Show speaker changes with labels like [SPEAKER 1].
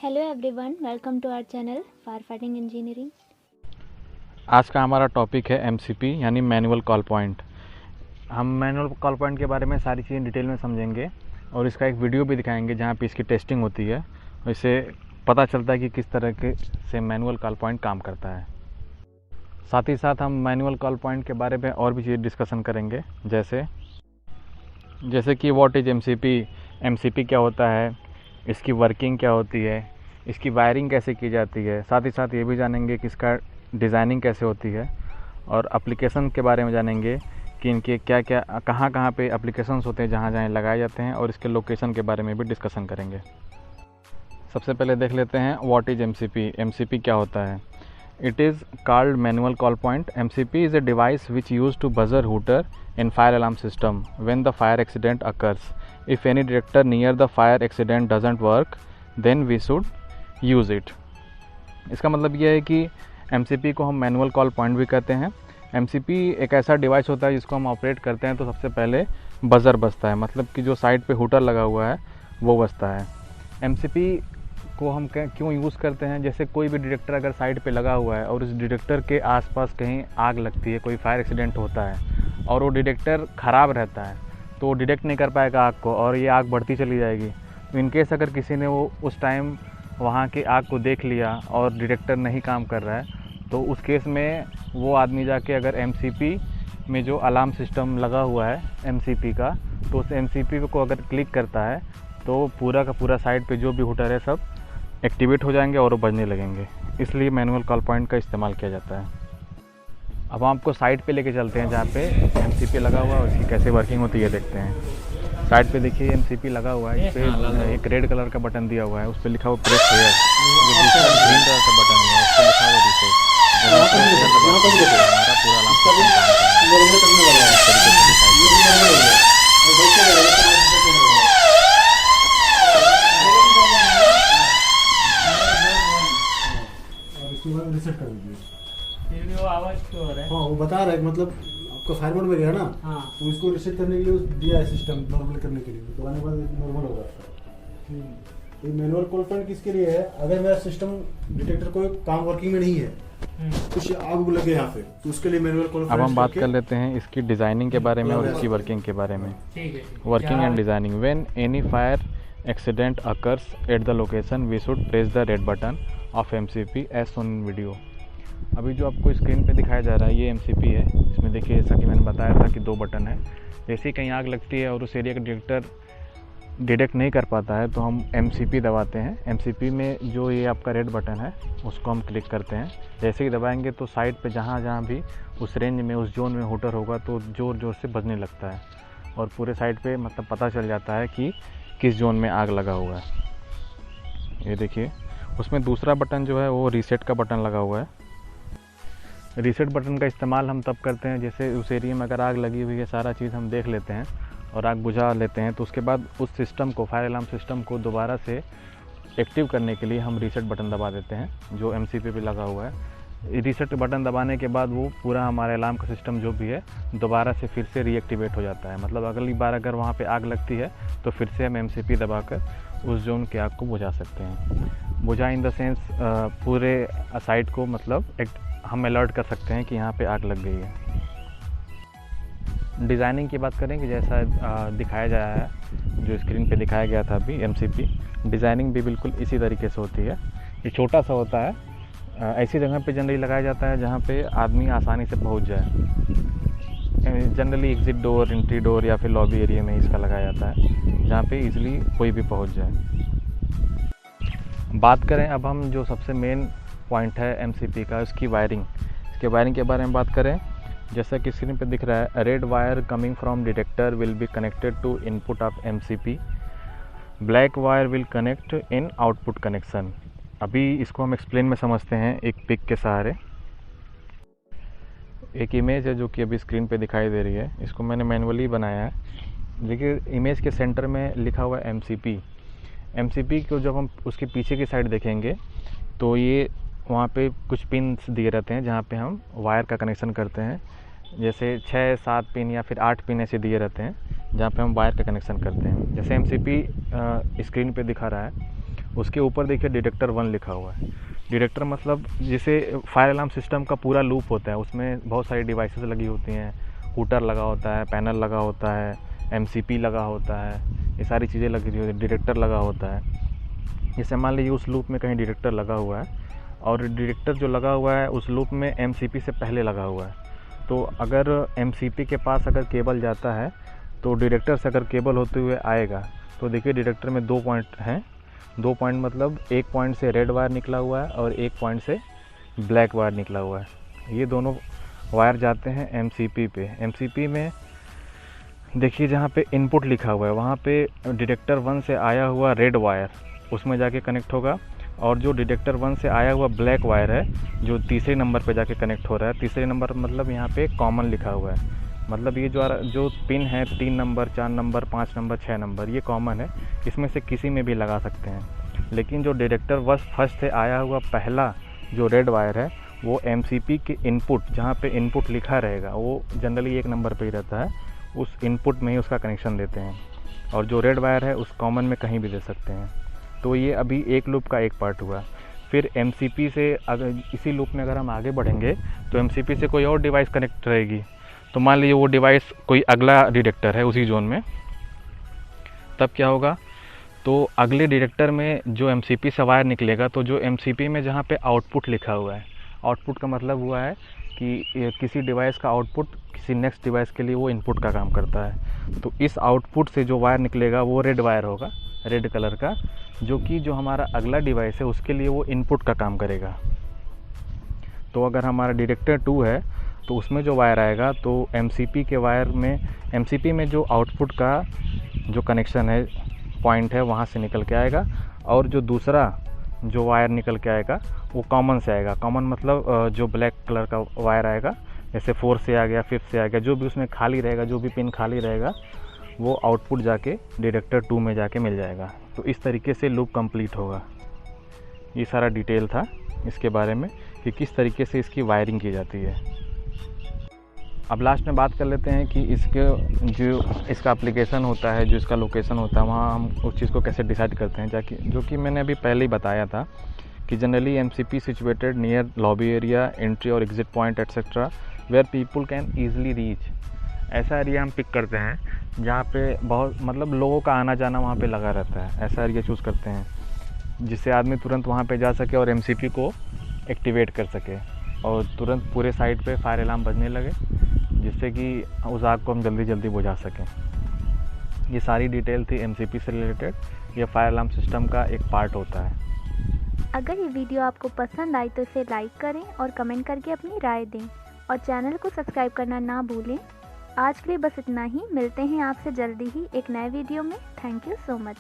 [SPEAKER 1] Hello everyone, welcome to our channel fire fighting engineering.
[SPEAKER 2] आज का हमारा टॉपिक है एमसीपी यानी मैनुअल कॉल पॉइंट। हम मैनुअल कॉल पॉइंट के बारे में सारी चीज़ें डिटेल में समझेंगे और इसका एक वीडियो भी दिखाएंगे जहाँ पे इसकी टेस्टिंग होती है। इससे पता चलता है कि किस तरह के से मैनुअल कॉल पॉइंट काम करता है। साथ ही साथ हम मैनुअल कॉल पॉइंट के बारे में और भी चीज़ डिस्कशन करेंगे, जैसे कि व्हाट इज़ एमसीपी, एमसीपी क्या होता है, इसकी वर्किंग क्या होती है, इसकी वायरिंग कैसे की जाती है। साथ ही साथ ये भी जानेंगे कि इसका डिज़ाइनिंग कैसे होती है और एप्लीकेशन के बारे में जानेंगे कि इनके क्या क्या कहाँ पे एप्लीकेशंस होते हैं जहाँ जहाँ लगाए जाते हैं, और इसके लोकेशन के बारे में भी डिस्कशन करेंगे। सबसे पहले देख लेते हैं व्हाट इज़ एमसीपी। एमसीपी क्या होता है? It is called manual call point. MCP is a device which used to buzzer hooter in fire alarm system when the fire accident occurs. If any detector near the fire accident doesn't work, then we should use it. इसका मतलब यह है कि MCP को हम manual call point भी कहते हैं। एमसीपी एक ऐसा डिवाइस होता है जिसको हम ऑपरेट करते हैं तो सबसे पहले बज़र बजता है, मतलब कि जो साइड पे हूटर लगा हुआ है वो बजता है। एमसीपी को हम क्यों यूज़ करते हैं? जैसे कोई भी डिटेक्टर अगर साइड पे लगा हुआ है और उस डिटेक्टर के आसपास कहीं आग लगती है, कोई फायर एक्सीडेंट होता है और वो डिटेक्टर ख़राब रहता है तो वो डिटेक्ट नहीं कर पाएगा आग को और ये आग बढ़ती चली जाएगी। तो इनकेस अगर किसी ने वो उस टाइम वहाँ की आग को देख लिया और डिटेक्टर नहीं काम कर रहा है तो उस केस में वो आदमी जाके अगर एमसीपी में जो अलार्म सिस्टम लगा हुआ है एमसीपी का, तो उस एमसीपी को अगर क्लिक करता है तो पूरा का पूरा साइड पे जो भी हूटर है सब एक्टिवेट हो जाएंगे और वो बजने लगेंगे। इसलिए मैनुअल कॉल पॉइंट का इस्तेमाल किया जाता है। अब हम आपको साइट पे लेके चलते हैं जहाँ पे एमसीपी लगा हुआ है और इसकी कैसे वर्किंग होती है देखते हैं। साइड पे देखिए एमसीपी लगा हुआ है, इस पर एक रेड कलर का बटन दिया हुआ है, उस पर लिखा हुआ प्रेस हियर। ये दूसरा ग्रीन कलर का बटन है, उस पर लिखा हुआ रिसेट। हमारा पूरा अलार्म सिस्टम काम करेगा।
[SPEAKER 3] रिसेट कर दीजिए।
[SPEAKER 4] वो आवाज क्यों हो रहा है?
[SPEAKER 3] हाँ, वो बता रहा है, मतलब आपका फायर मोड में गया ना।
[SPEAKER 4] हाँ।
[SPEAKER 3] तो इसको रिसेट करने के लिए दिया है सिस्टम, नॉर्मल करने के लिए, दबाने के बाद नॉर्मल हो जाता है। ये मैनुअल कॉल पॉइंट किसके लिए है? अगर मेरा सिस्टम डिटेक्टर कोई काम वर्किंग में नहीं है, कुछ आग लगे यहाँ पे, तो उसके लिए मैनुअल कॉल पॉइंट।
[SPEAKER 2] अब हम बात कर लेते हैं इसकी डिज़ाइनिंग के बारे में और इसकी वर्किंग के बारे में। Working and designing. When any fire accident occurs at the location we should press the red button of MCP as shown in video. अभी जो आपको स्क्रीन पे दिखाया जा रहा है ये एमसीपी है। इसमें देखिए, जैसा कि मैंने बताया था कि 2 बटन है। जैसे ही कहीं आग लगती है और उस एरिया का डिटेक्टर डिटेक्ट नहीं कर पाता है तो हम एमसीपी दबाते हैं। एमसीपी में जो ये आपका रेड बटन है उसको हम क्लिक करते हैं। जैसे ही दबाएंगे तो साइड पे जहाँ जहाँ भी उस रेंज में, उस जोन में हूटर होगा तो ज़ोर ज़ोर से बजने लगता है और पूरे साइड पे मतलब पता चल जाता है कि किस जोन में आग लगा हुआ है। ये देखिए, उसमें दूसरा बटन जो है वो रीसेट का बटन लगा हुआ है। रीसेट बटन का इस्तेमाल हम तब करते हैं जैसे उस एरिया में अगर आग लगी हुई है, सारा चीज़ हम देख लेते हैं और आग बुझा लेते हैं, तो उसके बाद उस सिस्टम को, फायर अलार्म सिस्टम को दोबारा से एक्टिव करने के लिए हम रीसेट बटन दबा देते हैं जो एमसीपी पे लगा हुआ है। रीसेट बटन दबाने के बाद वो पूरा हमारे अलार्म का सिस्टम जो भी है दोबारा से फिर से रीएक्टिवेट हो जाता है। मतलब अगली बार अगर वहाँ पे आग लगती है तो फिर से हम एमसीपी दबाकर उस जोन की आग को बुझा सकते हैं। बुझा इन द सेंस पूरे साइट को, मतलब हम अलर्ट कर सकते हैं कि यहाँ पे आग लग गई है। डिज़ाइनिंग की बात करें कि जैसा दिखाया गया है, जो स्क्रीन पे दिखाया गया था अभी एमसीपी, डिज़ाइनिंग भी बिल्कुल इसी तरीके से होती है। ये छोटा सा होता है, ऐसी जगह पे जनरली लगाया जाता है जहाँ पे आदमी आसानी से पहुँच जाए। Generally exit door, entry door या फिर लॉबी एरिया में इसका लगाया जाता है जहाँ पे इजीली कोई भी पहुँच जाए। बात करें अब हम जो सबसे मेन पॉइंट है एमसीपी का, उसकी वायरिंग। इसके वायरिंग के बारे में बात करें, जैसा कि स्क्रीन पे दिख रहा है, red wire coming from detector will be connected to input of MCP, black wire will connect in output connection. अभी इसको हम एक्सप्लेन में समझते हैं एक पिक के सहारे। एक इमेज है जो कि अभी स्क्रीन पे दिखाई दे रही है, इसको मैंने मैनुअली बनाया है। देखिए, इमेज के सेंटर में लिखा हुआ है एमसीपी। एमसीपी को जब हम उसके पीछे की साइड देखेंगे तो ये वहाँ पे कुछ पिन्स दिए रहते हैं जहाँ पे हम वायर का कनेक्शन करते हैं। जैसे 6-7 पिन या फिर 8 पिन ऐसे दिए रहते हैं जहाँ पे हम वायर का कनेक्शन करते हैं। जैसे एमसीपी स्क्रीन पे दिखा रहा है, उसके ऊपर देखिए डिटेक्टर 1 लिखा हुआ है। डिटेक्टर मतलब जिसे फायर अलार्म सिस्टम का पूरा लूप होता है, उसमें बहुत सारी डिवाइसेस लगी होती हैं, हूटर लगा होता है, पैनल लगा होता है, MCP लगा होता है, ये सारी चीज़ें लगी हुई है, डिटेक्टर लगा होता है। जैसे मान लीजिए उस लूप में कहीं डिटेक्टर लगा हुआ है और डिटेक्टर जो लगा हुआ है उस लूप में MCP से पहले लगा हुआ है, तो अगर MCP के पास अगर केबल जाता है तो डिटेक्टर से अगर केबल होते हुए आएगा तो देखिए डिटेक्टर में 2 पॉइंट हैं। 2 पॉइंट मतलब एक पॉइंट से रेड वायर निकला हुआ है और एक पॉइंट से ब्लैक वायर निकला हुआ है। ये दोनों वायर जाते हैं MCP पे। MCP में देखिए जहाँ पे इनपुट लिखा हुआ है वहाँ पे डिटेक्टर 1 से आया हुआ रेड वायर उसमें जाके कनेक्ट होगा, और जो डिटेक्टर 1 से आया हुआ ब्लैक वायर है जो तीसरे नंबर पे जाके कनेक्ट हो रहा है। तीसरे नंबर मतलब यहाँ पे कॉमन लिखा हुआ है, मतलब ये जो पिन है 3 नंबर, 4 नंबर, 5 नंबर, 6 नंबर, ये कॉमन है, इसमें से किसी में भी लगा सकते हैं। लेकिन जो डिटेक्टर 1 फर्स्ट से आया हुआ पहला जो रेड वायर है वो MCP के इनपुट, जहाँ पे इनपुट लिखा रहेगा वो जनरली 1 नंबर पे ही रहता है, उस इनपुट में ही उसका कनेक्शन देते हैं, और जो रेड वायर है उस कॉमन में कहीं भी दे सकते हैं। तो ये अभी एक लूप का एक पार्ट हुआ। फिर MCP से अगर इसी लूप में अगर हम आगे बढ़ेंगे तो MCP से कोई और डिवाइस कनेक्ट रहेगी, तो मान लीजिए वो डिवाइस कोई अगला डिटेक्टर है उसी जोन में, तब क्या होगा, तो अगले डिटेक्टर में जो MCP से वायर निकलेगा, तो जो MCP में जहाँ पे आउटपुट लिखा हुआ है, आउटपुट का मतलब हुआ है कि किसी डिवाइस का आउटपुट किसी नेक्स्ट डिवाइस के लिए वो इनपुट का काम करता है। तो इस आउटपुट से जो वायर निकलेगा वो रेड वायर होगा, रेड कलर का, जो कि जो हमारा अगला डिवाइस है उसके लिए वो इनपुट का काम करेगा। तो अगर हमारा डिटेक्टर 2 है तो उसमें जो वायर आएगा तो MCP के वायर में, MCP में जो आउटपुट का जो कनेक्शन है पॉइंट है वहाँ से निकल के आएगा, और जो दूसरा जो वायर निकल के आएगा वो कॉमन से आएगा। कॉमन मतलब जो ब्लैक कलर का वायर आएगा, जैसे 4 से आ गया, 5 से आ गया, जो भी उसमें खाली रहेगा, जो भी पिन खाली रहेगा वो आउटपुट जाके डिटेक्टर 2 में जाके मिल जाएगा। तो इस तरीके से लूप कंप्लीट होगा। ये सारा डिटेल था इसके बारे में कि किस तरीके से इसकी वायरिंग की जाती है। अब लास्ट में बात कर लेते हैं कि इसके जो इसका एप्लीकेशन होता है, जो इसका लोकेशन होता है, वहाँ हम उस चीज़ को कैसे डिसाइड करते हैं, जाकि जो कि मैंने अभी पहले ही बताया था कि generally MCP situated near lobby area, entry और exit point etcetera where people can easily reach. ऐसा एरिया हम पिक करते हैं जहाँ पे बहुत मतलब लोगों का आना जाना वहाँ पे लगा रहता है। ऐसा एरिया चूज़ करते हैं जिससे आदमी तुरंत वहाँ पे जा सके और MCP को एक्टिवेट कर सके और तुरंत पूरे साइट पे फायर अलार्म बजने लगे, जिससे कि उस आग को हम जल्दी जल्दी बुझा सकें। ये सारी डिटेल थी MCP से रिलेटेड। ये फायर अलार्म सिस्टम का एक पार्ट होता है।
[SPEAKER 1] अगर ये वीडियो आपको पसंद आई तो इसे लाइक करें और कमेंट करके अपनी राय दें, और चैनल को सब्सक्राइब करना ना भूलें। आज के लिए बस इतना ही, मिलते हैं आपसे जल्दी ही एक नए वीडियो में। Thank you so much.